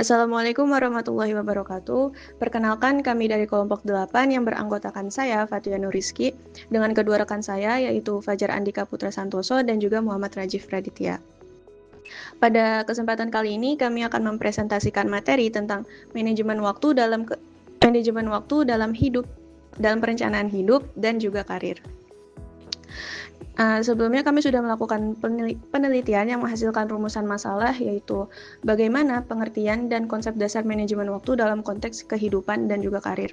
Assalamualaikum warahmatullahi wabarakatuh. Perkenalkan kami dari kelompok 8 yang beranggotakan saya, Fatia Nuriski, dengan kedua rekan saya yaitu Fajar Andika Putra Santoso dan juga Muhammad Rajif Raditya. Pada kesempatan kali ini kami akan mempresentasikan materi tentang manajemen waktu dalam hidup, dalam perencanaan hidup dan juga karir. Sebelumnya kami sudah melakukan penelitian yang menghasilkan rumusan masalah, yaitu bagaimana pengertian dan konsep dasar manajemen waktu dalam konteks kehidupan dan juga karir.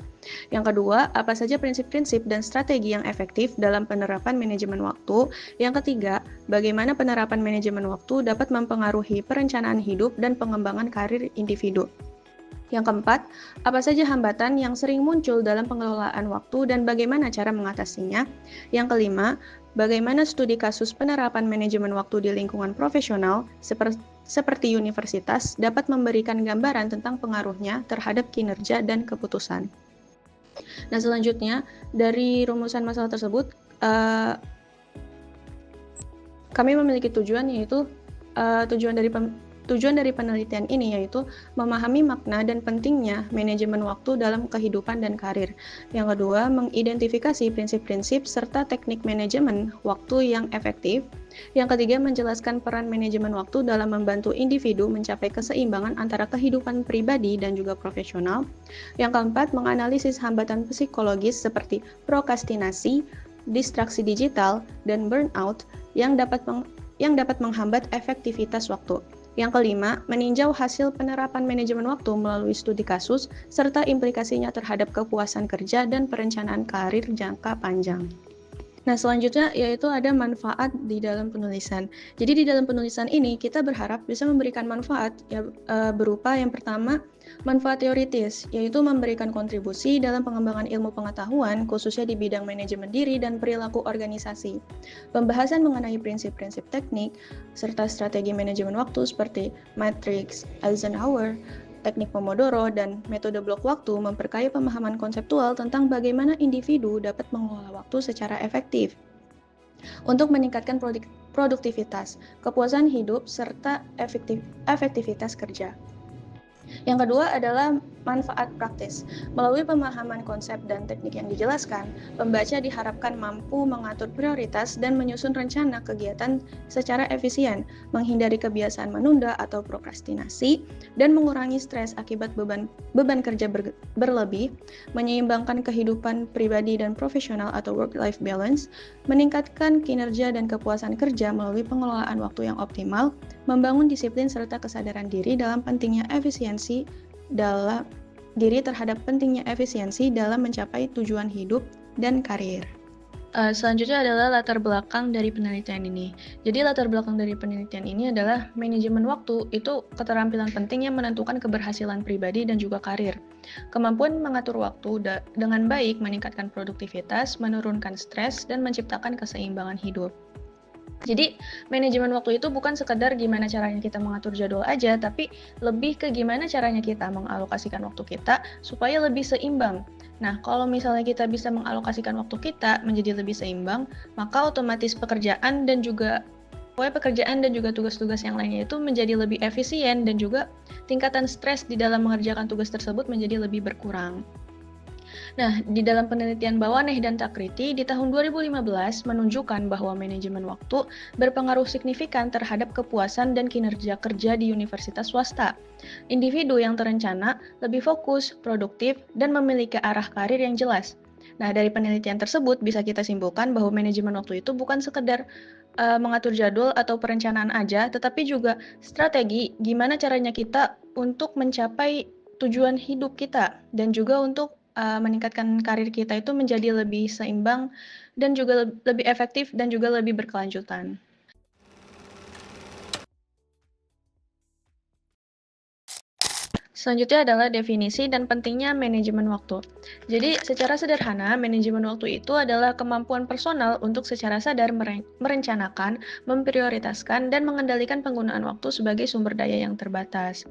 Yang kedua, apa saja prinsip-prinsip dan strategi yang efektif dalam penerapan manajemen waktu. Yang ketiga, bagaimana penerapan manajemen waktu dapat mempengaruhi perencanaan hidup dan pengembangan karir individu. Yang keempat, apa saja hambatan yang sering muncul dalam pengelolaan waktu dan bagaimana cara mengatasinya. Yang kelima, bagaimana studi kasus penerapan manajemen waktu di lingkungan profesional seperti universitas dapat memberikan gambaran tentang pengaruhnya terhadap kinerja dan keputusan. Nah, selanjutnya dari rumusan masalah tersebut, kami memiliki tujuan, yaitu Tujuan dari penelitian ini yaitu memahami makna dan pentingnya manajemen waktu dalam kehidupan dan karir. Yang kedua, mengidentifikasi prinsip-prinsip serta teknik manajemen waktu yang efektif. Yang ketiga, menjelaskan peran manajemen waktu dalam membantu individu mencapai keseimbangan antara kehidupan pribadi dan juga profesional. Yang keempat, menganalisis hambatan psikologis seperti prokrastinasi, distraksi digital, dan burnout yang dapat menghambat efektivitas waktu. Yang kelima, meninjau hasil penerapan manajemen waktu melalui studi kasus, serta implikasinya terhadap kepuasan kerja dan perencanaan karir jangka panjang. Nah, selanjutnya yaitu ada manfaat di dalam penulisan. Jadi di dalam penulisan ini kita berharap bisa memberikan manfaat berupa yang pertama, manfaat teoritis, yaitu memberikan kontribusi dalam pengembangan ilmu pengetahuan khususnya di bidang manajemen diri dan perilaku organisasi. Pembahasan mengenai prinsip-prinsip teknik serta strategi manajemen waktu seperti matrix Eisenhower, teknik Pomodoro, dan metode blok waktu memperkaya pemahaman konseptual tentang bagaimana individu dapat mengelola waktu secara efektif untuk meningkatkan produktivitas, kepuasan hidup, serta efektivitas kerja. Yang kedua adalah manfaat praktis. Melalui pemahaman konsep dan teknik yang dijelaskan, pembaca diharapkan mampu mengatur prioritas dan menyusun rencana kegiatan secara efisien, menghindari kebiasaan menunda atau prokrastinasi, dan mengurangi stres akibat beban kerja berlebih, menyeimbangkan kehidupan pribadi dan profesional atau work-life balance, meningkatkan kinerja dan kepuasan kerja melalui pengelolaan waktu yang optimal, membangun disiplin serta kesadaran diri dalam pentingnya efisiensi dalam mencapai tujuan hidup dan karir. Selanjutnya adalah latar belakang dari penelitian ini. Jadi latar belakang dari penelitian ini adalah manajemen waktu itu keterampilan penting yang menentukan keberhasilan pribadi dan juga karir. Kemampuan mengatur waktu dengan baik meningkatkan produktivitas, menurunkan stres, dan menciptakan keseimbangan hidup. Jadi, manajemen waktu itu bukan sekedar gimana caranya kita mengatur jadwal aja, tapi lebih ke gimana caranya kita mengalokasikan waktu kita supaya lebih seimbang. Nah, kalau misalnya kita bisa mengalokasikan waktu kita menjadi lebih seimbang, maka otomatis pekerjaan dan juga tugas-tugas yang lainnya itu menjadi lebih efisien dan juga tingkatan stres di dalam mengerjakan tugas tersebut menjadi lebih berkurang. Nah, di dalam penelitian Bawaneh dan Takriti di tahun 2015 menunjukkan bahwa manajemen waktu berpengaruh signifikan terhadap kepuasan dan kinerja kerja di universitas swasta. Individu yang terencana lebih fokus, produktif, dan memiliki arah karir yang jelas. Nah, dari penelitian tersebut bisa kita simpulkan bahwa manajemen waktu itu bukan sekedar mengatur jadwal atau perencanaan aja, tetapi juga strategi gimana caranya kita untuk mencapai tujuan hidup kita dan juga untuk meningkatkan karir kita itu menjadi lebih seimbang dan juga lebih efektif dan juga lebih berkelanjutan. Selanjutnya adalah definisi dan pentingnya manajemen waktu. Jadi, secara sederhana, manajemen waktu itu adalah kemampuan personal untuk secara sadar merencanakan, memprioritaskan, dan mengendalikan penggunaan waktu sebagai sumber daya yang terbatas.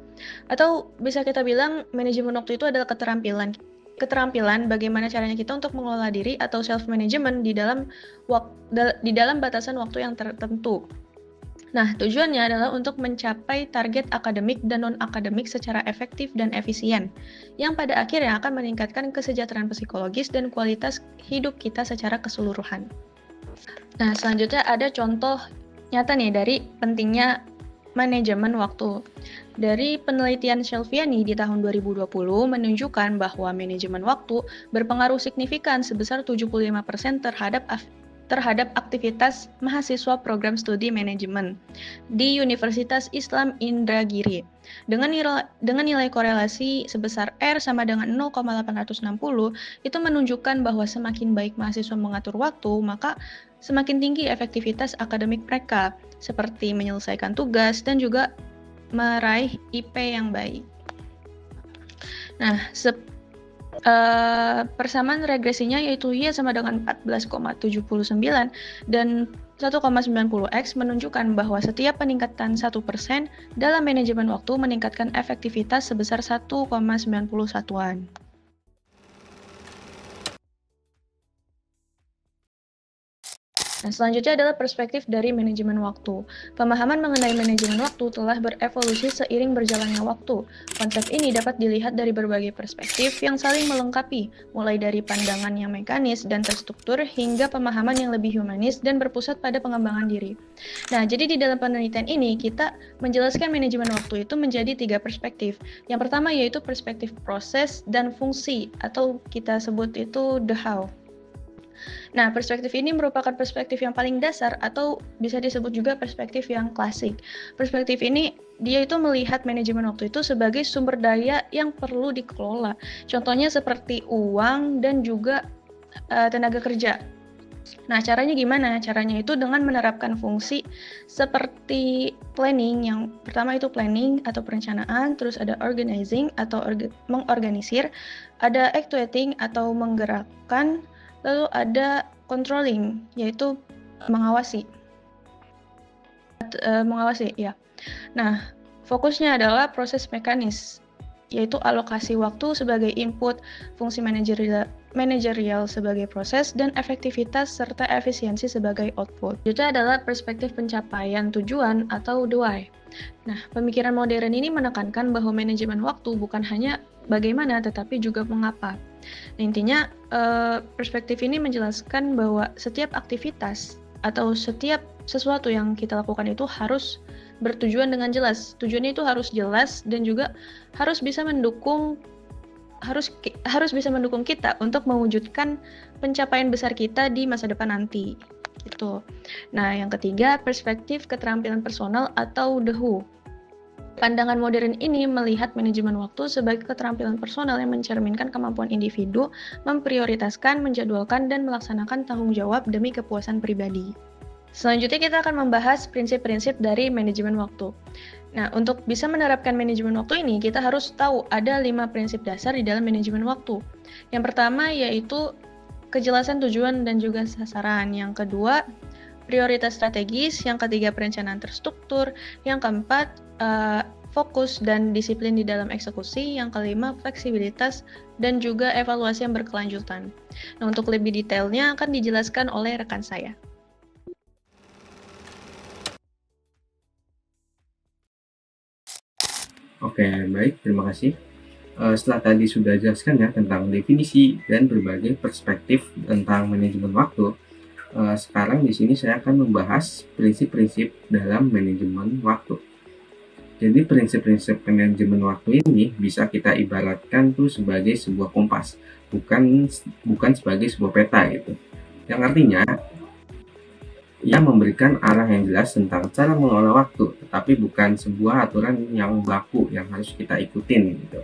Atau bisa kita bilang, manajemen waktu itu adalah keterampilan bagaimana caranya kita untuk mengelola diri atau self-management di dalam batasan waktu yang tertentu. Nah, tujuannya adalah untuk mencapai target akademik dan non-akademik secara efektif dan efisien, yang pada akhirnya akan meningkatkan kesejahteraan psikologis dan kualitas hidup kita secara keseluruhan. Nah, selanjutnya ada contoh nyata nih dari pentingnya manajemen waktu. Dari penelitian Shelviani di tahun 2020 menunjukkan bahwa manajemen waktu berpengaruh signifikan sebesar 75% terhadap aktivitas mahasiswa program studi manajemen di Universitas Islam Indragiri. Dengan nilai korelasi sebesar R sama dengan 0,860, itu menunjukkan bahwa semakin baik mahasiswa mengatur waktu, maka semakin tinggi efektivitas akademik mereka, seperti menyelesaikan tugas dan juga meraih IP yang baik. Nah, persamaan regresinya yaitu Y sama dengan 14,79 dan 1,90x menunjukkan bahwa setiap peningkatan 1% dalam manajemen waktu meningkatkan efektivitas sebesar 1,91-an. Nah, selanjutnya adalah perspektif dari manajemen waktu. Pemahaman mengenai manajemen waktu telah berevolusi seiring berjalannya waktu. Konsep ini dapat dilihat dari berbagai perspektif yang saling melengkapi, mulai dari pandangan yang mekanis dan terstruktur hingga pemahaman yang lebih humanis dan berpusat pada pengembangan diri. Nah, jadi di dalam penelitian ini kita menjelaskan manajemen waktu itu menjadi 3 perspektif. Yang pertama yaitu perspektif proses dan fungsi, atau kita sebut itu the how. Nah, perspektif ini merupakan perspektif yang paling dasar atau bisa disebut juga perspektif yang klasik. Perspektif ini dia itu melihat manajemen waktu itu sebagai sumber daya yang perlu dikelola. Contohnya seperti uang dan juga tenaga kerja. Nah, caranya gimana? Caranya itu dengan menerapkan fungsi seperti planning. Yang pertama itu planning atau perencanaan, terus ada organizing atau mengorganisir, ada actuating atau menggerakkan, lalu ada controlling, yaitu mengawasi. Ya. Nah, fokusnya adalah proses mekanis, yaitu alokasi waktu sebagai input, fungsi manajerial sebagai proses, dan efektivitas serta efisiensi sebagai output. Itu adalah perspektif pencapaian tujuan atau the why. Nah, pemikiran modern ini menekankan bahwa manajemen waktu bukan hanya bagaimana, tetapi juga mengapa. Nah, intinya perspektif ini menjelaskan bahwa setiap aktivitas atau setiap sesuatu yang kita lakukan itu harus bertujuan dengan jelas. Tujuannya itu harus jelas dan juga harus bisa mendukung kita untuk mewujudkan pencapaian besar kita di masa depan nanti. Gitu. Nah, yang ketiga, perspektif keterampilan personal atau the who. Pandangan modern ini melihat manajemen waktu sebagai keterampilan personal yang mencerminkan kemampuan individu memprioritaskan, menjadwalkan, dan melaksanakan tanggung jawab demi kepuasan pribadi. Selanjutnya kita akan membahas prinsip-prinsip dari manajemen waktu. Nah, untuk bisa menerapkan manajemen waktu ini, kita harus tahu ada 5 prinsip dasar di dalam manajemen waktu. Yang pertama yaitu kejelasan tujuan dan juga sasaran. Yang kedua, prioritas strategis. Yang ketiga, perencanaan terstruktur. Yang keempat, fokus dan disiplin di dalam eksekusi. Yang kelima, fleksibilitas dan juga evaluasi yang berkelanjutan. Nah, untuk lebih detailnya akan dijelaskan oleh rekan saya. Oke, baik, terima kasih. Setelah tadi sudah jelaskan ya tentang definisi dan berbagai perspektif tentang manajemen waktu, sekarang di sini saya akan membahas prinsip-prinsip dalam manajemen waktu. Jadi prinsip-prinsip manajemen waktu ini bisa kita ibaratkan tuh sebagai sebuah kompas, bukan sebagai sebuah peta gitu. Yang artinya ia memberikan arah yang jelas tentang cara mengelola waktu, tetapi bukan sebuah aturan yang baku yang harus kita ikutin gitu.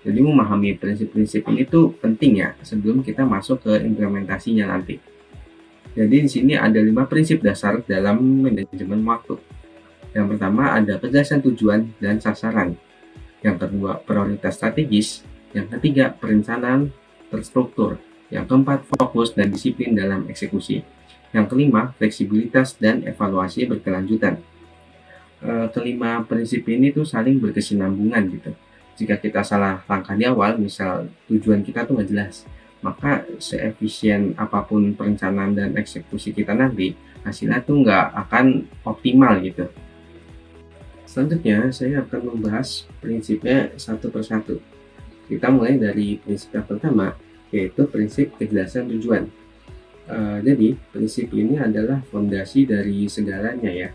Jadi memahami prinsip-prinsip ini tuh penting ya sebelum kita masuk ke implementasinya nanti. Jadi di sini ada 5 prinsip dasar dalam manajemen waktu. Yang pertama ada kejelasan tujuan dan sasaran. Yang kedua prioritas strategis. Yang ketiga perencanaan terstruktur. Yang keempat fokus dan disiplin dalam eksekusi. Yang kelima fleksibilitas dan evaluasi berkelanjutan. Kelima prinsip ini tuh saling berkesinambungan gitu. Jika kita salah langkah di awal, misal tujuan kita tuh nggak jelas, maka seefisien apapun perencanaan dan eksekusi kita nanti, hasilnya tuh nggak akan optimal gitu. Selanjutnya, saya akan membahas prinsipnya satu persatu. Kita mulai dari prinsip yang pertama, yaitu prinsip kejelasan tujuan. Jadi, prinsip ini adalah fondasi dari segalanya ya.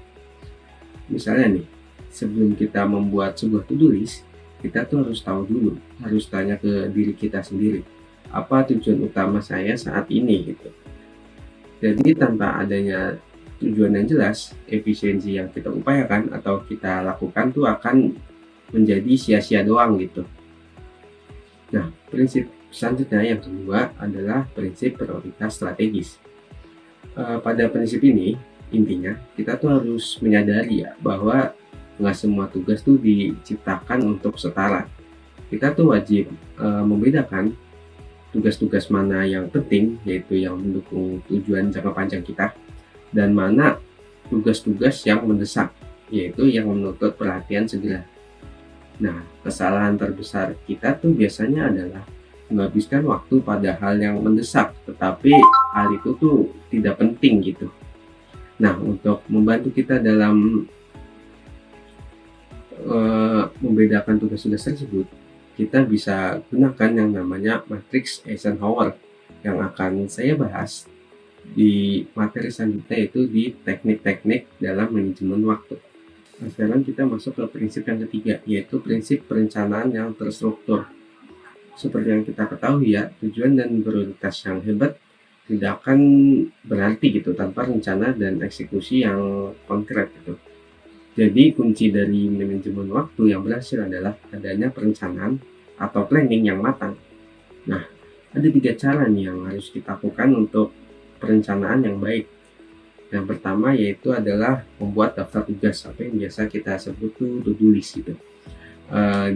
Misalnya nih, sebelum kita membuat sebuah to-do list, kita tuh harus tahu dulu, harus tanya ke diri kita sendiri, apa tujuan utama saya saat ini gitu. Jadi tanpa adanya tujuan yang jelas, efisiensi yang kita upayakan atau kita lakukan tuh akan menjadi sia-sia doang gitu. Nah, prinsip selanjutnya yang kedua adalah prinsip prioritas strategis. Pada prinsip ini, intinya kita tuh harus menyadari ya bahwa nggak semua tugas tuh diciptakan untuk setara. Kita tuh wajib membedakan tugas-tugas mana yang penting, yaitu yang mendukung tujuan jangka panjang kita, dan mana tugas-tugas yang mendesak, yaitu yang menuntut perhatian segera. Nah, kesalahan terbesar kita tuh biasanya adalah menghabiskan waktu pada hal yang mendesak, tetapi hal itu tuh tidak penting gitu. Nah, untuk membantu kita dalam membedakan tugas-tugas tersebut, kita bisa gunakan yang namanya matriks Eisenhower yang akan saya bahas di materi selanjutnya, yaitu di teknik-teknik dalam manajemen waktu. Nah, sekarang kita masuk ke prinsip yang ketiga, yaitu prinsip perencanaan yang terstruktur. Seperti yang kita ketahui ya, tujuan dan prioritas yang hebat tidak akan berarti gitu tanpa rencana dan eksekusi yang konkret gitu. Jadi kunci dari manajemen waktu yang berhasil adalah adanya perencanaan atau planning yang matang. Nah, ada 3 cara nih yang harus kita lakukan untuk perencanaan yang baik. Yang pertama yaitu adalah membuat daftar tugas, apa yang biasa kita sebut tuh to-do list gitu.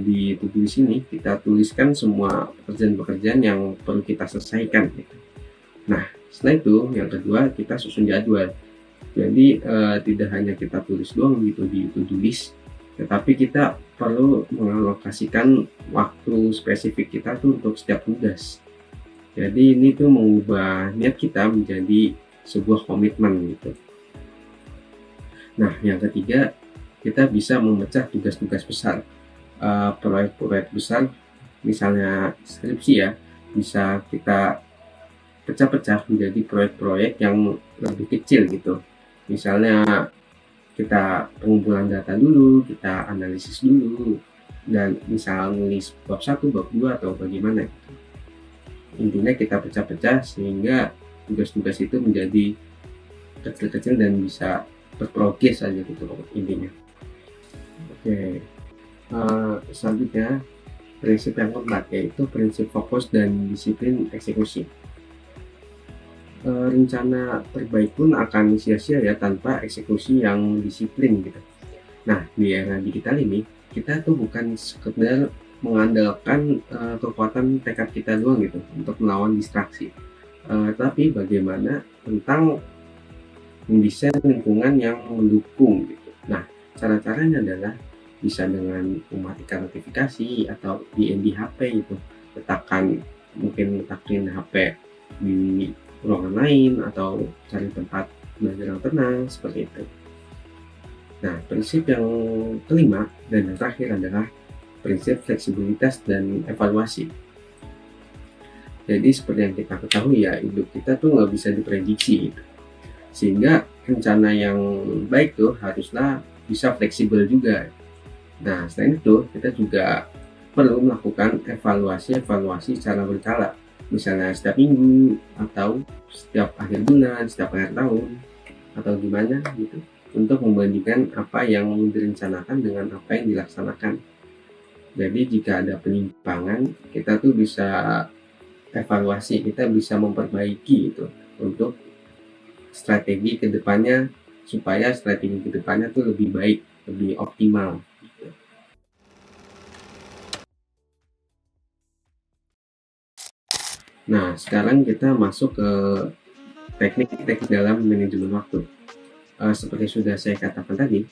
Di to-do list ini kita tuliskan semua pekerjaan-pekerjaan yang perlu kita selesaikan gitu. Nah, setelah itu yang kedua kita susun jadwal. Jadi tidak hanya kita tulis doang gitu di to-do list, tetapi kita perlu mengalokasikan waktu spesifik kita tuh untuk setiap tugas. Jadi ini tuh mengubah niat kita menjadi sebuah komitmen gitu. Nah, yang ketiga kita bisa memecah tugas-tugas besar, proyek-proyek besar, misalnya skripsi ya, bisa kita pecah-pecah menjadi proyek-proyek yang lebih kecil gitu. Misalnya kita pengumpulan data dulu, kita analisis dulu, dan misal nulis bab 1, bab 2 atau bagaimana gitu. Intinya kita pecah-pecah sehingga tugas-tugas itu menjadi kecil-kecil dan bisa berprogres aja gitu intinya. Oke, selanjutnya prinsip yang keempat yaitu prinsip fokus dan disiplin eksekusi. Rencana terbaik pun akan sia-sia ya tanpa eksekusi yang disiplin gitu. Nah, di era digital ini kita tuh bukan sekedar mengandalkan kekuatan tekad kita doang gitu untuk melawan distraksi, tapi bagaimana tentang mendesain lingkungan yang mendukung gitu. Nah, cara-caranya adalah bisa dengan mematikan notifikasi atau DND HP itu, mungkin letakin HP di ruangan lain atau cari tempat belajar yang tenang seperti itu. Nah, prinsip yang kelima dan yang terakhir adalah prinsip fleksibilitas dan evaluasi. Jadi seperti yang kita ketahui ya, hidup kita tuh nggak bisa diprediksi gitu. Sehingga rencana yang baik tuh haruslah bisa fleksibel juga. Nah, selain itu kita juga perlu melakukan evaluasi secara berkala. Misalnya setiap minggu atau setiap akhir bulan, setiap akhir tahun, atau gimana gitu, untuk membandingkan apa yang direncanakan dengan apa yang dilaksanakan. Jadi jika ada penyimpangan, kita tuh bisa evaluasi, kita bisa memperbaiki itu untuk strategi kedepannya, supaya strategi kedepannya tuh lebih baik, lebih optimal gitu. Nah, sekarang kita masuk ke teknik-teknik dalam manajemen waktu. Seperti sudah saya katakan tadi,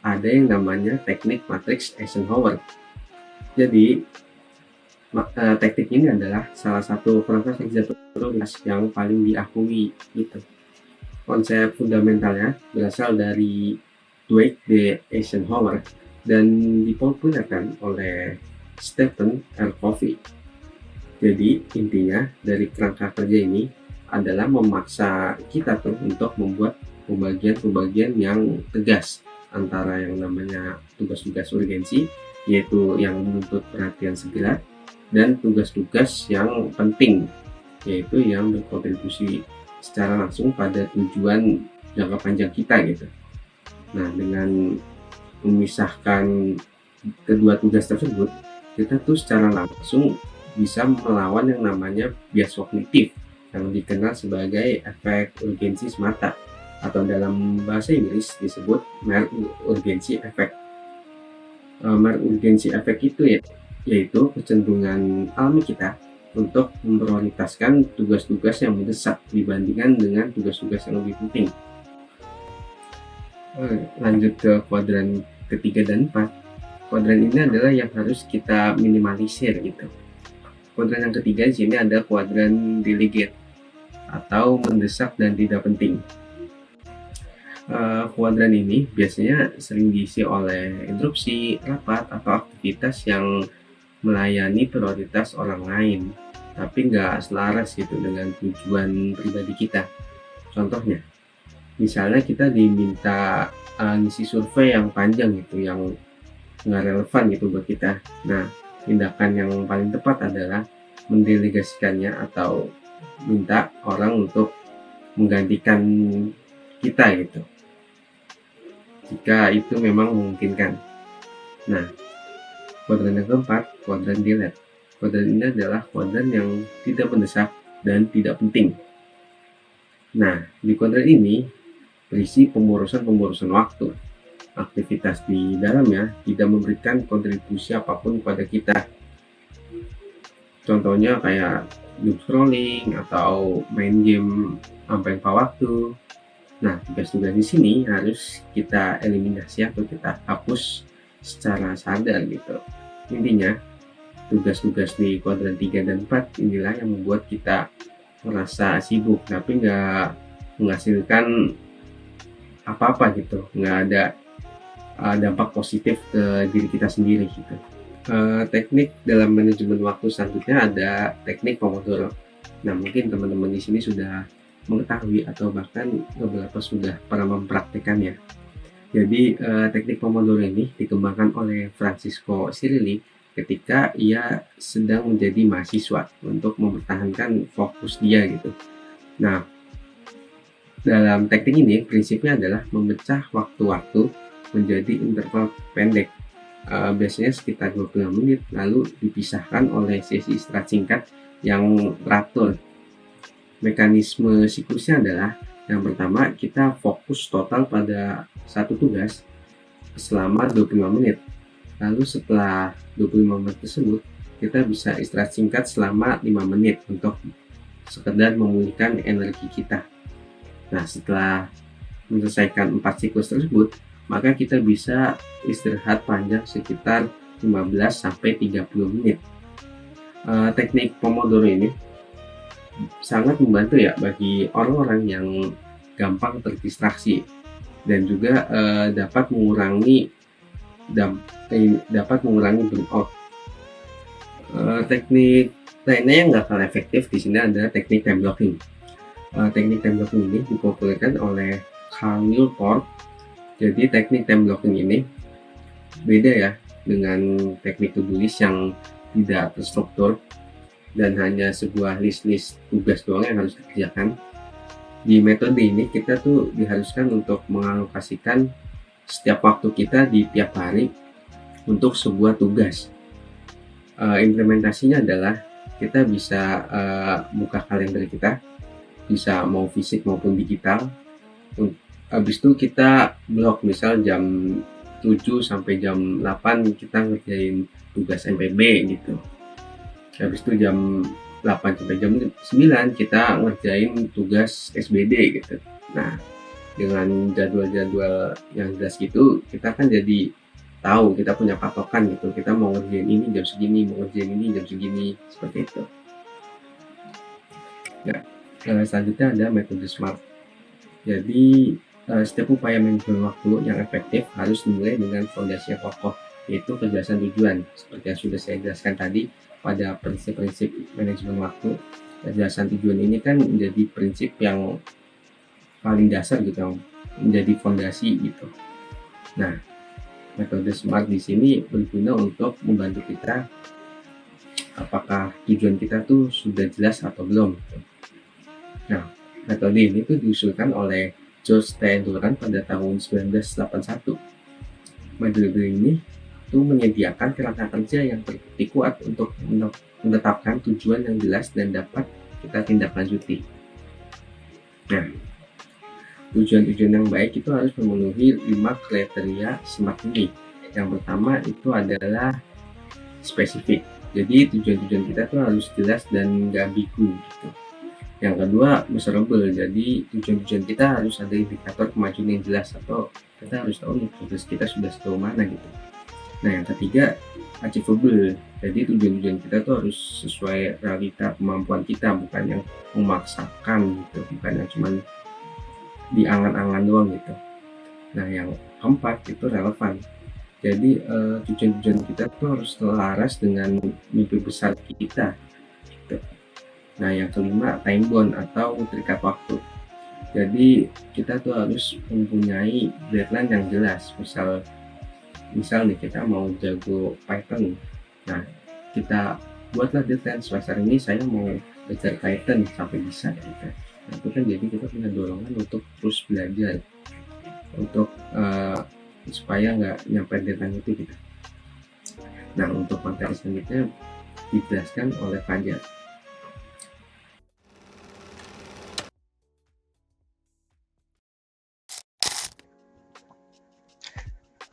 ada yang namanya teknik matriks Eisenhower. Jadi, teknik ini adalah salah satu proses kerja prioritas yang paling diakui gitu. Konsep fundamentalnya berasal dari Dwight D. Eisenhower dan dipopulerkan oleh Stephen R. Covey. Jadi intinya dari kerangka kerja ini adalah memaksa kita tuh untuk membuat pembagian-pembagian yang tegas antara yang namanya tugas-tugas urgensi, yaitu yang menuntut perhatian segera, dan tugas-tugas yang penting, yaitu yang berkontribusi secara langsung pada tujuan jangka panjang kita gitu. Nah, dengan memisahkan kedua tugas tersebut, kita tuh secara langsung bisa melawan yang namanya bias kognitif yang dikenal sebagai efek urgensi semata, atau dalam bahasa Inggris disebut mere urgency effect. Mere urgency effect itu yaitu kecenderungan alami kita untuk memprioritaskan tugas-tugas yang mendesak dibandingkan dengan tugas-tugas yang lebih penting. Lanjut ke kuadran ketiga dan 4. Kuadran ini adalah yang harus kita minimalisir gitu. Kuadran yang ketiga di sini ada kuadran delegate atau mendesak dan tidak penting. Kuadran ini biasanya sering diisi oleh interupsi, rapat, atau aktivitas yang melayani prioritas orang lain, tapi nggak selaras gitu dengan tujuan pribadi kita. Contohnya, misalnya kita diminta ngisi survei yang panjang gitu, yang nggak relevan gitu buat kita. Nah, tindakan yang paling tepat adalah mendelegasikannya atau minta orang untuk menggantikan kita gitu, jika itu memang memungkinkan. Nah, kuadran yang keempat, kuadran delete. Kuadran ini adalah kuadran yang tidak mendesak dan tidak penting. Nah, di kuadran ini berisi pemborosan waktu. Aktivitas di dalamnya tidak memberikan kontribusi apapun kepada kita. Contohnya kayak doom scrolling atau main game sampai lupa waktu. Nah, tugas-tugas di sini harus kita eliminasi atau kita hapus secara sadar gitu. Intinya, tugas-tugas di kuadran 3 dan 4 inilah yang membuat kita merasa sibuk tapi nggak menghasilkan apa-apa gitu, nggak ada dampak positif ke diri kita sendiri gitu. Teknik dalam manajemen waktu selanjutnya ada teknik Pomodoro. Nah, mungkin teman-teman di sini sudah mengetahui atau bahkan beberapa sudah pernah mempraktikkannya. Jadi teknik Pomodoro ini dikembangkan oleh Francisco Cirilli ketika ia sedang menjadi mahasiswa untuk mempertahankan fokus dia gitu. Nah, dalam teknik ini prinsipnya adalah memecah waktu-waktu menjadi interval pendek, biasanya sekitar 25 menit, lalu dipisahkan oleh sesi istirahat singkat yang teratur. Mekanisme siklusnya adalah yang pertama, kita fokus total pada satu tugas selama 25 menit. Lalu setelah 25 menit tersebut, kita bisa istirahat singkat selama 5 menit untuk sekedar memulihkan energi kita. Nah, setelah menyelesaikan 4 siklus tersebut, maka kita bisa istirahat panjang sekitar 15-30 menit. Teknik Pomodoro ini sangat membantu ya bagi orang-orang yang gampang terdistraksi dan juga dapat mengurangi burnout. Teknik lainnya yang nggak kalah efektif di sini adalah teknik time blocking. Teknik time blocking ini dipopulerkan oleh Cal Newport. Jadi teknik time blocking ini beda ya dengan teknik to-do list yang tidak terstruktur dan hanya sebuah list tugas doang yang harus dikerjakan. Di metode ini kita tuh diharuskan untuk mengalokasikan setiap waktu kita di tiap hari untuk sebuah tugas. Implementasinya adalah kita bisa buka kalender kita, bisa mau fisik maupun digital. Habis itu kita blok, misal jam 7 sampai jam 8 kita ngerjain tugas MPB gitu. Habis itu jam 8 sampai jam 9 kita ngerjain tugas SBD gitu. Nah, dengan jadwal-jadwal yang jelas gitu, kita kan jadi tahu, kita punya patokan gitu. Kita mau ngerjain ini jam segini, mau ngerjain ini jam segini, seperti itu. Ya, selanjutnya ada metode SMART. Jadi setiap upaya manajemen waktu yang efektif harus dimulai dengan fondasi yang kokoh, yaitu kejelasan tujuan. Seperti yang sudah saya jelaskan tadi pada prinsip-prinsip manajemen waktu, kejelasan tujuan ini kan menjadi prinsip yang paling dasar gitu, yang menjadi fondasi gitu. Nah, metode SMART di sini berguna untuk membantu kita apakah tujuan kita tuh sudah jelas atau belum. Nah, metode ini tuh diusulkan oleh George T. Doran pada tahun 1981. Metode ini tuh menyediakan kerangka kerja yang berbukti kuat untuk menetapkan tujuan yang jelas dan dapat kita tindak lanjuti. Nah, tujuan-tujuan yang baik itu harus memenuhi 5 kriteria SMART ini. Yang pertama itu adalah spesifik. Jadi tujuan-tujuan kita tuh harus jelas dan nggak ambigu gitu. Yang kedua measurable. Jadi tujuan-tujuan kita harus ada indikator kemajuan yang jelas, atau kita harus tahu nih progres kita sudah sejauh mana gitu. Nah, yang ketiga achievable. Jadi tujuan-tujuan kita tuh harus sesuai realita kemampuan kita, bukan yang memaksakan gitu, bukan yang cuman di angan-angan doang gitu. Nah, yang keempat itu relevan. Jadi tujuan-tujuan kita tuh harus selaras dengan mimpi besar kita gitu. Nah, yang kelima time bound atau terikat waktu. Jadi kita tuh harus mempunyai deadline yang jelas. Misal nih kita mau jago Python. Nah, kita buatlah deadline, semester ini saya mau belajar Python sampai bisa gitu. Nah, itu kan jadi kita punya dorongan untuk terus belajar, untuk supaya nggak nyampe deadline itu gitu. Nah, untuk materi selanjutnya dijelaskan oleh Fajar.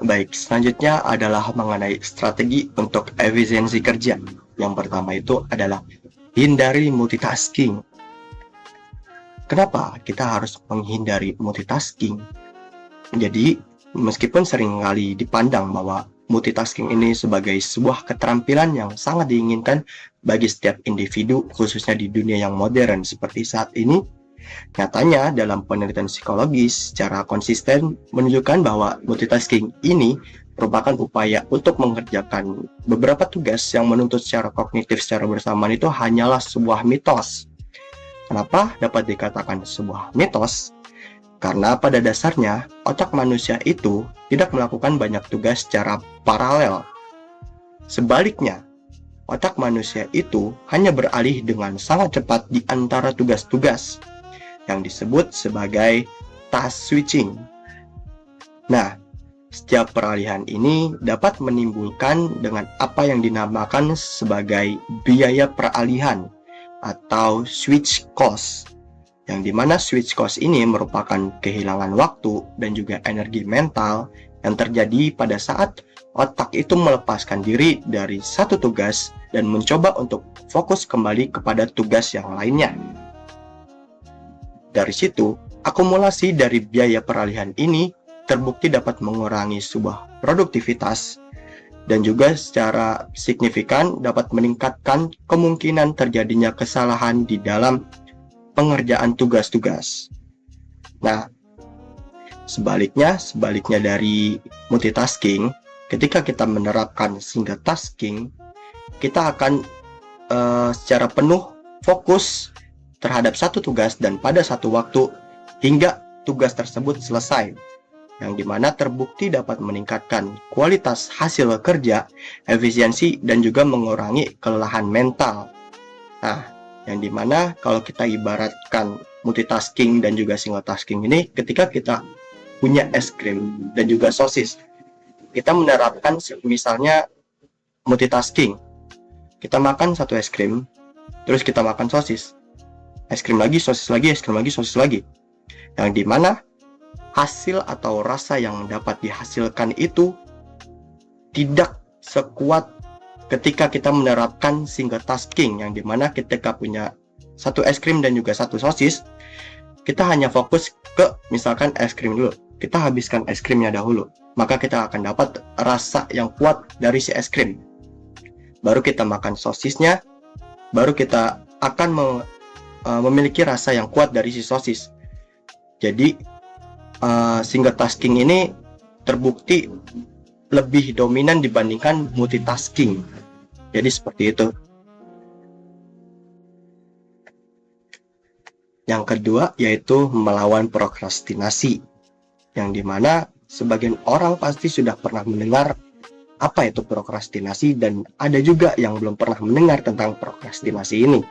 Baik, selanjutnya adalah mengenai strategi untuk efisiensi kerja. Yang pertama itu adalah hindari multitasking. Kenapa kita harus menghindari multitasking? Jadi, meskipun seringkali dipandang bahwa multitasking ini sebagai sebuah keterampilan yang sangat diinginkan bagi setiap individu, khususnya di dunia yang modern seperti saat ini, nyatanya dalam penelitian psikologis secara konsisten menunjukkan bahwa multitasking ini merupakan upaya untuk mengerjakan beberapa tugas yang menuntut secara kognitif secara bersamaan itu hanyalah sebuah mitos. Kenapa dapat dikatakan sebuah mitos? Karena pada dasarnya otak manusia itu tidak melakukan banyak tugas secara paralel. Sebaliknya, otak manusia itu hanya beralih dengan sangat cepat di antara tugas-tugas yang disebut sebagai task switching. Nah, setiap peralihan ini dapat menimbulkan dengan apa yang dinamakan sebagai biaya peralihan atau switch cost, yang dimana switch cost ini merupakan kehilangan waktu dan juga energi mental yang terjadi pada saat otak itu melepaskan diri dari satu tugas dan mencoba untuk fokus kembali kepada tugas yang lainnya. Dari situ, akumulasi dari biaya peralihan ini terbukti dapat mengurangi sebuah produktivitas dan juga secara signifikan dapat meningkatkan kemungkinan terjadinya kesalahan di dalam pengerjaan tugas-tugas. Nah, sebaliknya dari multitasking, ketika kita menerapkan single tasking, kita akan secara penuh fokus terhadap satu tugas dan pada satu waktu hingga tugas tersebut selesai, yang dimana terbukti dapat meningkatkan kualitas hasil kerja, efisiensi, dan juga mengurangi kelelahan mental. Nah, yang dimana kalau kita ibaratkan multitasking dan juga single tasking ini, ketika kita punya es krim dan juga sosis, kita menerapkan misalnya multitasking. Kita makan satu es krim, terus kita makan sosis. Es krim lagi, sosis lagi, es krim lagi, sosis lagi. Yang dimana hasil atau rasa yang dapat dihasilkan itu tidak sekuat ketika kita menerapkan single tasking, yang dimana ketika punya satu es krim dan juga satu sosis, kita hanya fokus ke misalkan es krim dulu. Kita habiskan es krimnya dahulu, maka kita akan dapat rasa yang kuat dari si es krim. Baru kita makan sosisnya, baru kita akan memiliki rasa yang kuat dari si sosis. Jadi single tasking ini terbukti lebih dominan dibandingkan multitasking. Jadi seperti itu. Yang kedua yaitu melawan prokrastinasi, yang dimana sebagian orang pasti sudah pernah mendengar apa itu prokrastinasi, dan ada juga yang belum pernah mendengar tentang prokrastinasi ini.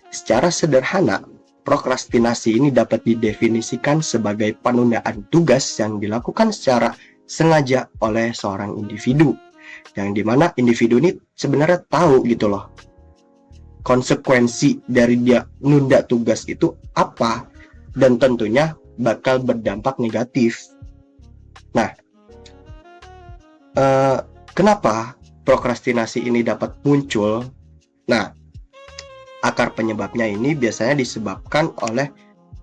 Secara sederhana, prokrastinasi ini dapat didefinisikan sebagai penundaan tugas yang dilakukan secara sengaja oleh seorang individu, yang dimana individu ini sebenarnya tahu gitu loh konsekuensi dari dia nunda tugas itu apa, dan tentunya bakal berdampak negatif. Nah, kenapa prokrastinasi ini dapat muncul? Nah, akar penyebabnya ini biasanya disebabkan oleh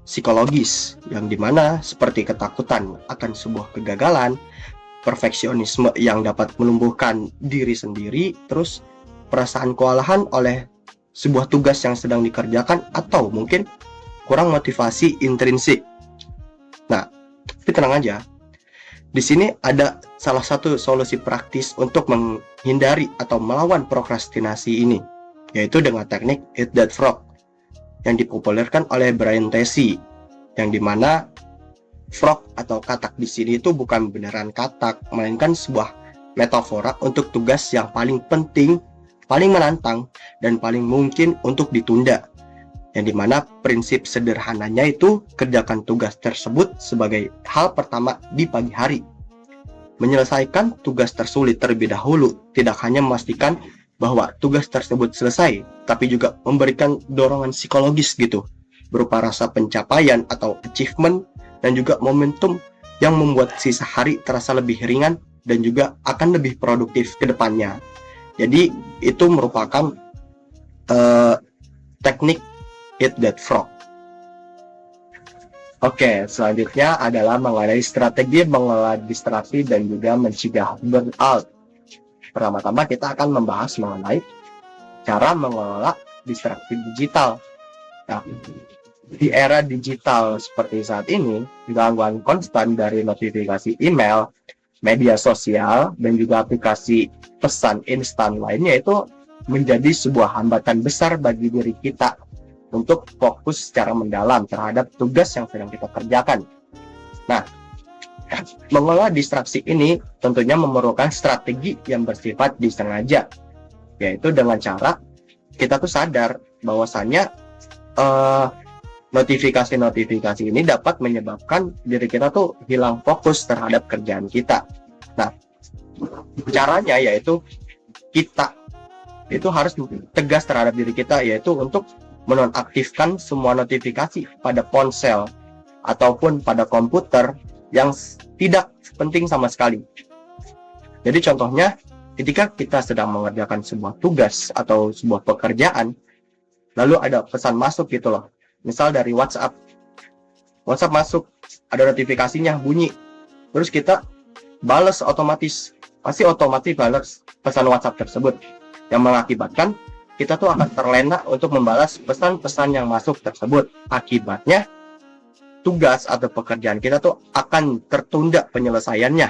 psikologis, yang dimana seperti ketakutan akan sebuah kegagalan, perfeksionisme yang dapat menumbuhkan diri sendiri, terus perasaan kewalahan oleh sebuah tugas yang sedang dikerjakan, atau mungkin kurang motivasi intrinsik. Nah, tapi tenang aja, di sini ada salah satu solusi praktis untuk menghindari atau melawan prokrastinasi ini, yaitu dengan teknik Eat That Frog yang dipopulerkan oleh Brian Tracy, yang dimana frog atau katak di sini itu bukan beneran katak, melainkan sebuah metafora untuk tugas yang paling penting, paling menantang, dan paling mungkin untuk ditunda, yang dimana prinsip sederhananya itu kerjakan tugas tersebut sebagai hal pertama di pagi hari. Menyelesaikan tugas tersulit terlebih dahulu tidak hanya memastikan bahwa tugas tersebut selesai, tapi juga memberikan dorongan psikologis gitu, berupa rasa pencapaian atau achievement, dan juga momentum yang membuat sisa hari terasa lebih ringan dan juga akan lebih produktif ke depannya. Jadi itu merupakan teknik Eat That Frog. Oke, selanjutnya adalah mengenai strategi mengelola distraksi dan juga mencegah burnout. Pertama-tama kita akan membahas mengenai cara mengelola distraksi digital. Nah, di era digital seperti saat ini, gangguan konstan dari notifikasi email, media sosial, dan juga aplikasi pesan instan lainnya itu menjadi sebuah hambatan besar bagi diri kita untuk fokus secara mendalam terhadap tugas yang sedang kita kerjakan. Nah, mengelola distraksi ini tentunya memerlukan strategi yang bersifat disengaja, yaitu dengan cara kita tuh sadar bahwasannya notifikasi-notifikasi ini dapat menyebabkan diri kita tuh hilang fokus terhadap kerjaan kita. Nah, caranya yaitu kita itu harus tegas terhadap diri kita, yaitu untuk menonaktifkan semua notifikasi pada ponsel ataupun pada komputer yang tidak penting sama sekali. Jadi contohnya, ketika kita sedang mengerjakan sebuah tugas atau sebuah pekerjaan, lalu ada pesan masuk gitu loh, misal dari WhatsApp masuk, ada notifikasinya bunyi, terus kita balas otomatis, pasti otomatis balas pesan WhatsApp tersebut, yang mengakibatkan kita tuh akan terlena untuk membalas pesan-pesan yang masuk tersebut. Akibatnya tugas atau pekerjaan kita tuh akan tertunda penyelesaiannya,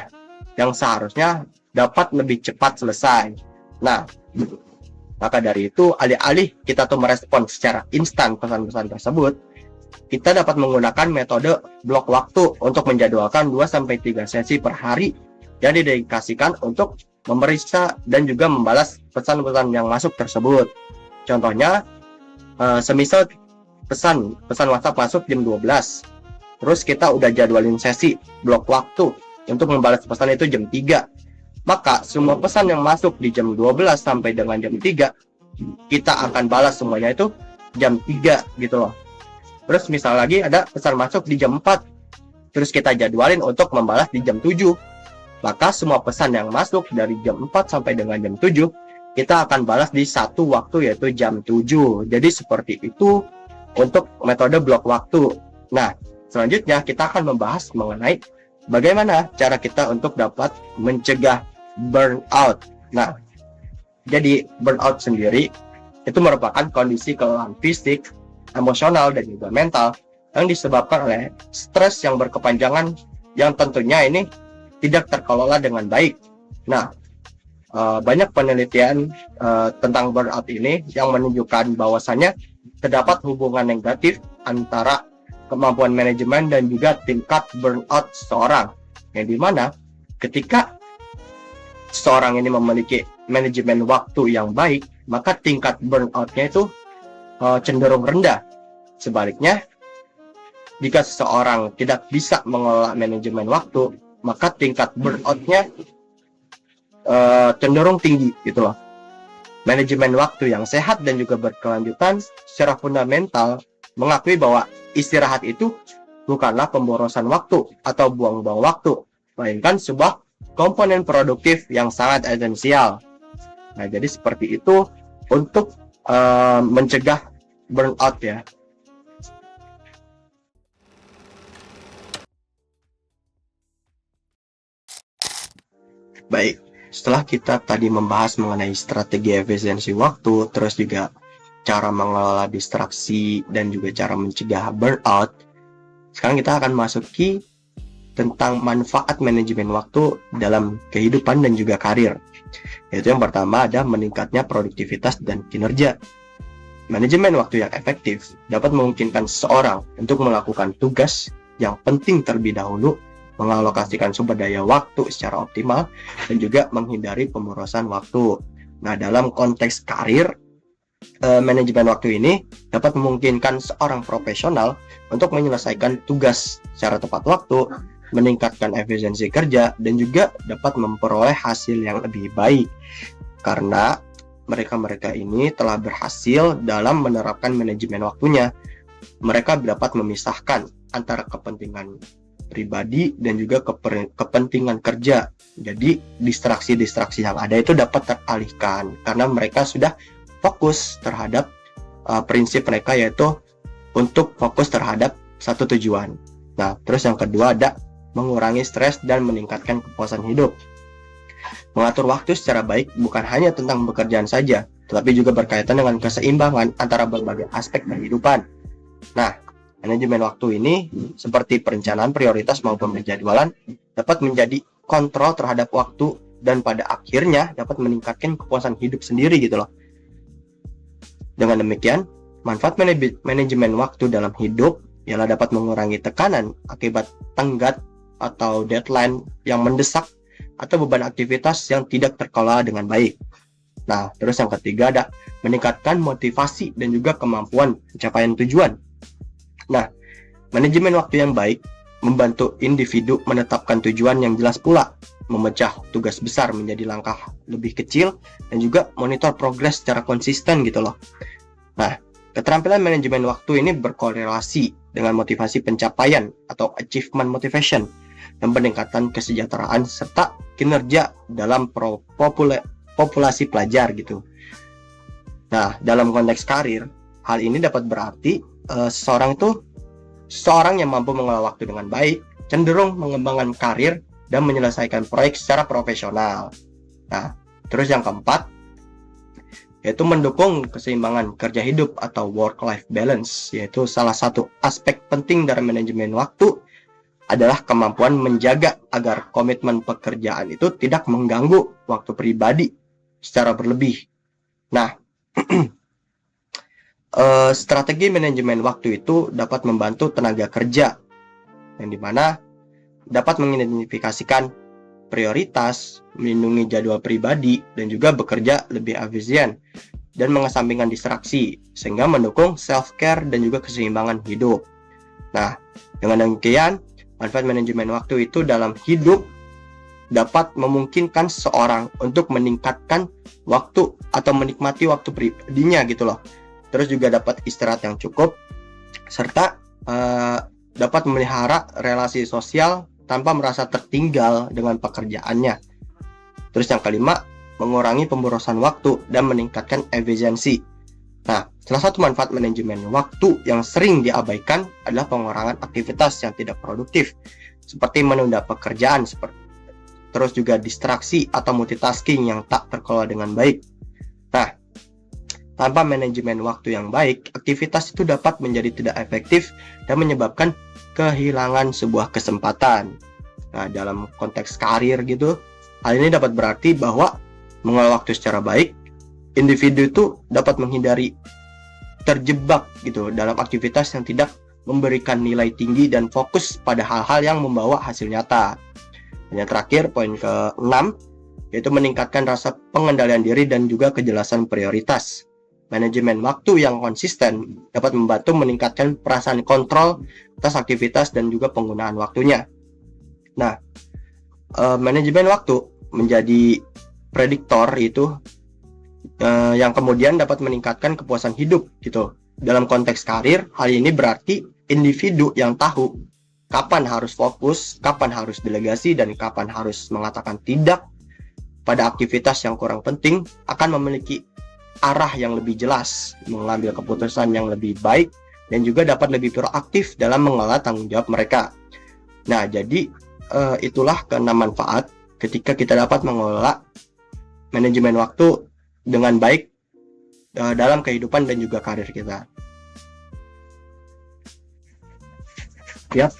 yang seharusnya dapat lebih cepat selesai. Nah, maka dari itu, alih-alih kita tuh merespon secara instan pesan-pesan tersebut, kita dapat menggunakan metode blok waktu untuk menjadwalkan 2-3 sesi per hari yang didedikasikan untuk memeriksa dan juga membalas pesan-pesan yang masuk tersebut. Contohnya, semisal pesan WhatsApp masuk jam 12, terus kita udah jadwalin sesi blok waktu untuk membalas pesan itu jam 3. Maka semua pesan yang masuk di jam 12 sampai dengan jam 3, kita akan balas semuanya itu jam 3 gitu loh. Terus misal lagi ada pesan masuk di jam 4, terus kita jadwalin untuk membalas di jam 7. Maka semua pesan yang masuk dari jam 4 sampai dengan jam 7, kita akan balas di satu waktu, yaitu jam 7. Jadi seperti itu untuk metode blok waktu. Nah, selanjutnya kita akan membahas mengenai bagaimana cara kita untuk dapat mencegah burnout. Nah, jadi burnout sendiri itu merupakan kondisi kelelahan fisik, emosional, dan juga mental yang disebabkan oleh stres yang berkepanjangan yang tentunya ini tidak terkelola dengan baik. Nah, banyak penelitian tentang burnout ini yang menunjukkan bahwasannya terdapat hubungan negatif antara kemampuan manajemen dan juga tingkat burnout seseorang, yang dimana ketika seseorang ini memiliki manajemen waktu yang baik, maka tingkat burnout-nya itu cenderung rendah. Sebaliknya, jika seseorang tidak bisa mengelola manajemen waktu, maka tingkat burnout-nya cenderung tinggi gitu loh. Manajemen waktu yang sehat dan juga berkelanjutan secara fundamental mengakui bahwa istirahat itu bukanlah pemborosan waktu atau buang-buang waktu, melainkan sebuah komponen produktif yang sangat esensial. Nah, jadi seperti itu untuk mencegah burnout ya. Baik, setelah kita tadi membahas mengenai strategi efisiensi waktu, terus juga cara mengelola distraksi dan juga cara mencegah burnout, sekarang kita akan masuki tentang manfaat manajemen waktu dalam kehidupan dan juga karir. Yaitu yang pertama ada meningkatnya produktivitas dan kinerja. Manajemen waktu yang efektif dapat memungkinkan seseorang untuk melakukan tugas yang penting terlebih dahulu, mengalokasikan sumber daya waktu secara optimal, dan juga menghindari pemborosan waktu. Nah, dalam konteks karir, manajemen waktu ini dapat memungkinkan seorang profesional untuk menyelesaikan tugas secara tepat waktu, meningkatkan efisiensi kerja, dan juga dapat memperoleh hasil yang lebih baik. Karena mereka ini telah berhasil dalam menerapkan manajemen waktunya. Mereka dapat memisahkan antara kepentingan pribadi dan juga kepentingan kerja. Jadi distraksi-distraksi yang ada itu dapat teralihkan karena mereka sudah fokus terhadap prinsip mereka, yaitu untuk fokus terhadap satu tujuan. Nah, terus yang kedua ada mengurangi stres dan meningkatkan kepuasan hidup. Mengatur waktu secara baik bukan hanya tentang pekerjaan saja, tetapi juga berkaitan dengan keseimbangan antara berbagai aspek kehidupan. Nah, manajemen waktu ini seperti perencanaan prioritas maupun penjadwalan dapat menjadi kontrol terhadap waktu dan pada akhirnya dapat meningkatkan kepuasan hidup sendiri gitu loh. Dengan demikian, manfaat manajemen waktu dalam hidup ialah dapat mengurangi tekanan akibat tenggat atau deadline yang mendesak atau beban aktivitas yang tidak terkelola dengan baik. Nah, terus yang ketiga ada meningkatkan motivasi dan juga kemampuan pencapaian tujuan. Nah, manajemen waktu yang baik membantu individu menetapkan tujuan yang jelas pula, memecah tugas besar menjadi langkah lebih kecil, dan juga monitor progres secara konsisten gitu loh. Nah, keterampilan manajemen waktu ini berkorelasi dengan motivasi pencapaian atau achievement motivation dan peningkatan kesejahteraan serta kinerja dalam populasi pelajar gitu. Nah, dalam konteks karir, hal ini dapat berarti seseorang yang mampu mengelola waktu dengan baik cenderung mengembangkan karir dan menyelesaikan proyek secara profesional. Nah, terus yang keempat yaitu mendukung keseimbangan kerja hidup atau work-life balance, yaitu salah satu aspek penting dari manajemen waktu adalah kemampuan menjaga agar komitmen pekerjaan itu tidak mengganggu waktu pribadi secara berlebih. Nah, strategi manajemen waktu itu dapat membantu tenaga kerja, yang dimana dapat mengidentifikasikan prioritas, melindungi jadwal pribadi, dan juga bekerja lebih efisien dan mengesampingkan distraksi, sehingga mendukung self-care dan juga keseimbangan hidup. Nah, dengan demikian, manfaat manajemen waktu itu dalam hidup dapat memungkinkan seorang untuk meningkatkan waktu atau menikmati waktu pribadinya gitu loh. Terus juga dapat istirahat yang cukup, serta dapat memelihara relasi sosial tanpa merasa tertinggal dengan pekerjaannya. Terus yang kelima, mengurangi pemborosan waktu dan meningkatkan efisiensi. Nah, salah satu manfaat manajemen waktu yang sering diabaikan adalah pengurangan aktivitas yang tidak produktif, seperti menunda pekerjaan, terus juga distraksi atau multitasking yang tak terkelola dengan baik. Nah, Tanpa manajemen waktu yang baik, aktivitas itu dapat menjadi tidak efektif dan menyebabkan kehilangan sebuah kesempatan. Nah, dalam konteks karir gitu, hal ini dapat berarti bahwa mengelola waktu secara baik, individu itu dapat menghindari terjebak gitu dalam aktivitas yang tidak memberikan nilai tinggi dan fokus pada hal-hal yang membawa hasil nyata. Dan yang terakhir, poin ke-6, yaitu meningkatkan rasa pengendalian diri dan juga kejelasan prioritas. Manajemen waktu yang konsisten dapat membantu meningkatkan perasaan kontrol atas aktivitas dan juga penggunaan waktunya. Nah, manajemen waktu menjadi prediktor itu yang kemudian dapat meningkatkan kepuasan hidup gitu. Dalam konteks karir, hal ini berarti individu yang tahu kapan harus fokus, kapan harus delegasi, dan kapan harus mengatakan tidak pada aktivitas yang kurang penting akan memiliki arah yang lebih jelas, mengambil keputusan yang lebih baik, dan juga dapat lebih proaktif dalam mengelola tanggung jawab mereka. Nah, jadi itulah ke-6 manfaat ketika kita dapat mengelola manajemen waktu dengan baik dalam kehidupan dan juga karir kita. Ya,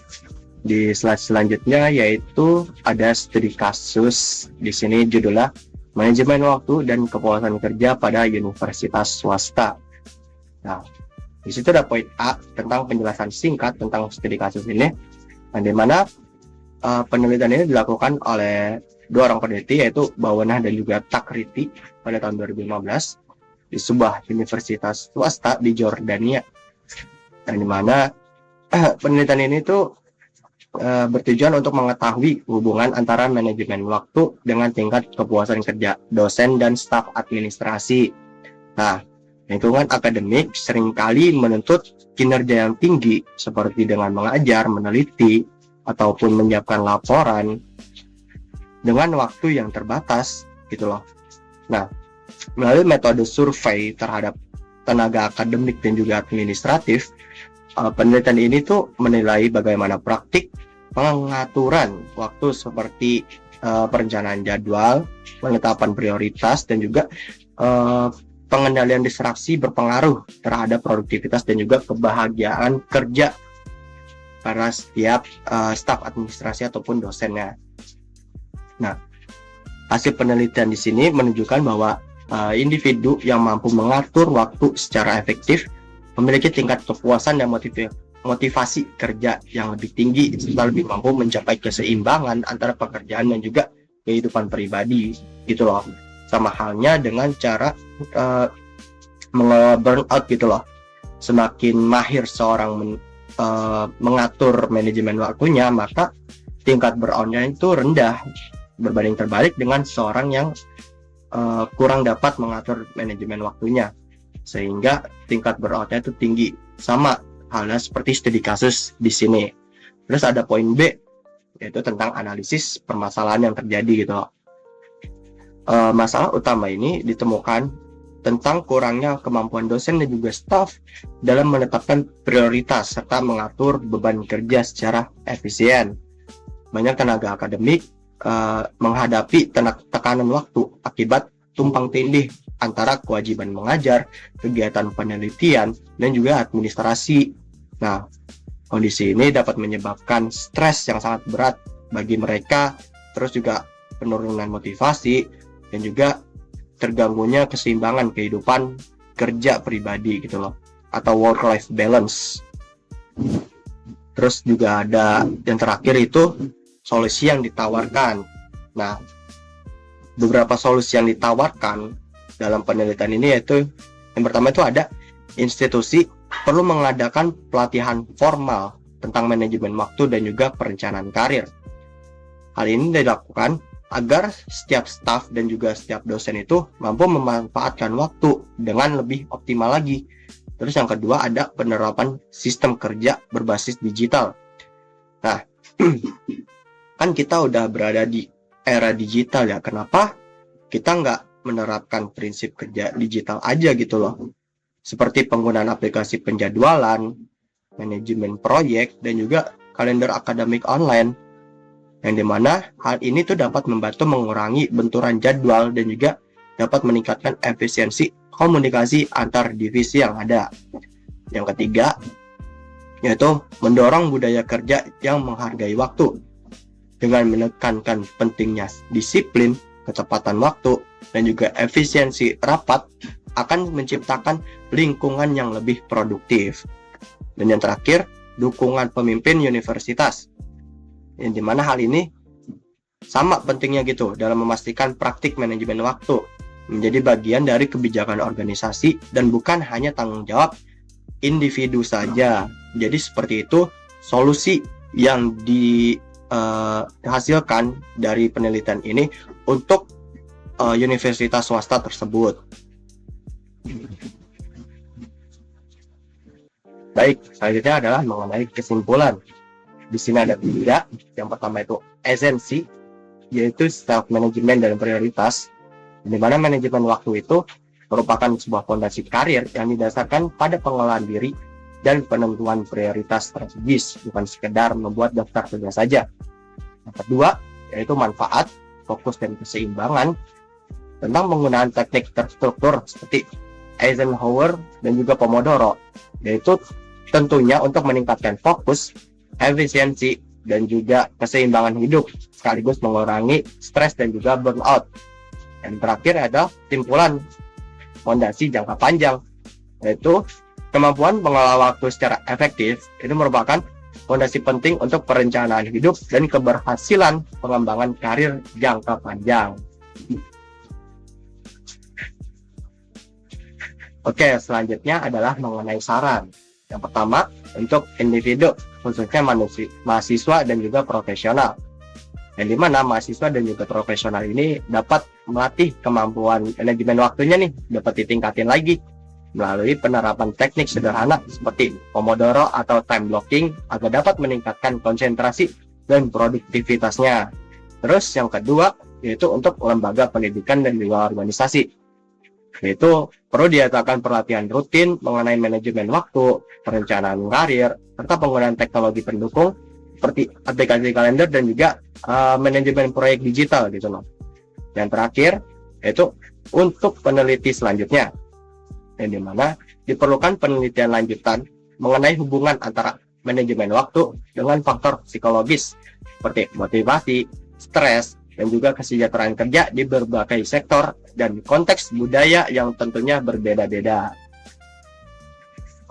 di slide selanjutnya yaitu ada studi kasus. Di sini judulnya Manajemen Waktu dan Kepuasan Kerja pada Universitas Swasta. Nah, di situ ada poin A tentang penjelasan singkat tentang studi kasus ini, di mana penelitian ini dilakukan oleh 2 orang peneliti, yaitu Bawanah dan juga Takriti pada tahun 2015 di sebuah universitas swasta di Jordania. Dan di mana penelitian ini tuh bertujuan untuk mengetahui hubungan antara manajemen waktu dengan tingkat kepuasan kerja dosen dan staf administrasi. Nah, lingkungan akademik seringkali menuntut kinerja yang tinggi seperti dengan mengajar, meneliti, ataupun menyiapkan laporan dengan waktu yang terbatas gitu loh. Nah, melalui metode survei terhadap tenaga akademik dan juga administratif, penelitian ini tuh menilai bagaimana praktik pengaturan waktu seperti perencanaan jadwal, penetapan prioritas, dan juga pengendalian distraksi berpengaruh terhadap produktivitas dan juga kebahagiaan kerja para setiap staf administrasi ataupun dosennya. Nah, hasil penelitian di sini menunjukkan bahwa individu yang mampu mengatur waktu secara efektif memiliki tingkat kepuasan dan motivasi kerja yang lebih tinggi, serta lebih mampu mencapai keseimbangan antara pekerjaan dan juga kehidupan pribadi gitu loh. Sama halnya dengan cara mengelola burnout gitu loh. Semakin mahir seorang mengatur manajemen waktunya, maka tingkat burnout-nya itu rendah berbanding terbalik dengan seorang yang kurang dapat mengatur manajemen waktunya, sehingga tingkat burnout-nya itu tinggi. Sama halnya seperti studi kasus di sini. Terus ada poin B, yaitu tentang analisis permasalahan yang terjadi gitu. Masalah utama ini ditemukan tentang kurangnya kemampuan dosen dan juga staf dalam menetapkan prioritas serta mengatur beban kerja secara efisien. Banyak tenaga akademik menghadapi tekanan waktu akibat tumpang tindih antara kewajiban mengajar, kegiatan penelitian, dan juga administrasi. Nah, kondisi ini dapat menyebabkan stres yang sangat berat bagi mereka, terus juga penurunan motivasi, dan juga terganggunya keseimbangan kehidupan kerja pribadi gitu loh, atau work-life balance. Terus juga ada yang terakhir itu solusi yang ditawarkan. Nah, beberapa solusi yang ditawarkan dalam penelitian ini yaitu yang pertama itu ada institusi perlu mengadakan pelatihan formal tentang manajemen waktu dan juga perencanaan karir. Hal ini dilakukan agar setiap staf dan juga setiap dosen itu mampu memanfaatkan waktu dengan lebih optimal lagi. Terus yang kedua ada penerapan sistem kerja berbasis digital. Nah, kan kita udah berada di era digital ya, kenapa kita nggak menerapkan prinsip kerja digital aja gitu loh, seperti penggunaan aplikasi penjadwalan, manajemen proyek, dan juga kalender akademik online, yang dimana hal ini tuh dapat membantu mengurangi benturan jadwal dan juga dapat meningkatkan efisiensi komunikasi antar divisi yang ada. Yang ketiga, yaitu mendorong budaya kerja yang menghargai waktu dengan menekankan pentingnya disiplin, kecepatan waktu, dan juga efisiensi rapat akan menciptakan lingkungan yang lebih produktif. Dan yang terakhir, dukungan pemimpin universitas, yang dimana hal ini sama pentingnya gitu dalam memastikan praktik manajemen waktu menjadi bagian dari kebijakan organisasi dan bukan hanya tanggung jawab individu saja. Jadi seperti itu solusi yang dihasilkan dari penelitian ini untuk universitas swasta tersebut. Baik, selanjutnya adalah mengenai kesimpulan. Di sini ada 3. Yang pertama itu esensi, yaitu self management dan prioritas, di mana manajemen waktu itu merupakan sebuah fondasi karir yang didasarkan pada pengelolaan diri dan penentuan prioritas strategis, bukan sekedar membuat daftar kerja saja. Yang kedua, yaitu manfaat, fokus, dan keseimbangan tentang penggunaan teknik terstruktur seperti Eisenhower dan juga Pomodoro, yaitu tentunya untuk meningkatkan fokus, efisiensi, dan juga keseimbangan hidup, sekaligus mengurangi stres dan juga burnout. Yang terakhir adalah kesimpulan fondasi jangka panjang, yaitu kemampuan mengelola waktu secara efektif itu merupakan fondasi penting untuk perencanaan hidup dan keberhasilan pengembangan karir jangka panjang. Oke, selanjutnya adalah mengenai saran. Yang pertama, untuk individu, khususnya mahasiswa dan juga profesional. Yang dimana mahasiswa dan juga profesional ini dapat melatih kemampuan manajemen waktunya nih, dapat ditingkatin lagi melalui penerapan teknik sederhana seperti Pomodoro atau time blocking agar dapat meningkatkan konsentrasi dan produktivitasnya. Terus yang kedua, yaitu untuk lembaga pendidikan dan juga organisasi, yaitu perlu diadakan pelatihan rutin mengenai manajemen waktu, perencanaan karir, serta penggunaan teknologi pendukung seperti aplikasi kalender dan juga manajemen proyek digital gitu loh. Yang terakhir yaitu untuk peneliti selanjutnya, yang dimana diperlukan penelitian lanjutan mengenai hubungan antara manajemen waktu dengan faktor psikologis seperti motivasi, stres, dan juga kesejahteraan kerja di berbagai sektor dan konteks budaya yang tentunya berbeda-beda.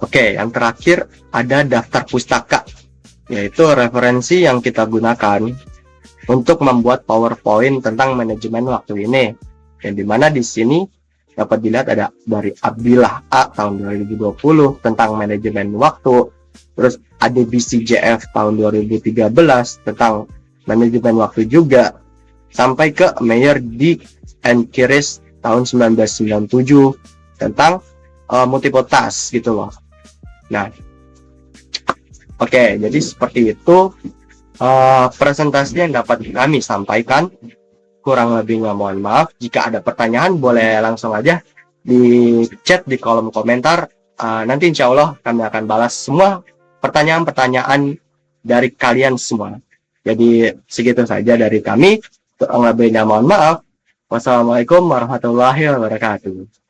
Oke, yang terakhir ada daftar pustaka, yaitu referensi yang kita gunakan untuk membuat PowerPoint tentang manajemen waktu ini. Yang dimana di sini dapat dilihat ada dari Abdillah A tahun 2020 tentang manajemen waktu, terus ada BCJF tahun 2013 tentang manajemen waktu juga, sampai ke Meyer D. and Kiris tahun 1997 tentang multiple task gitu loh. Nah, oke, jadi seperti itu presentasi yang dapat kami sampaikan. Kurang lebihnya mohon maaf. Jika ada pertanyaan boleh langsung aja di chat di kolom komentar. Nanti insya Allah kami akan balas semua pertanyaan-pertanyaan dari kalian semua. Jadi segitu saja dari kami. Kurang lebihnya mohon maaf. Wassalamualaikum warahmatullahi wabarakatuh.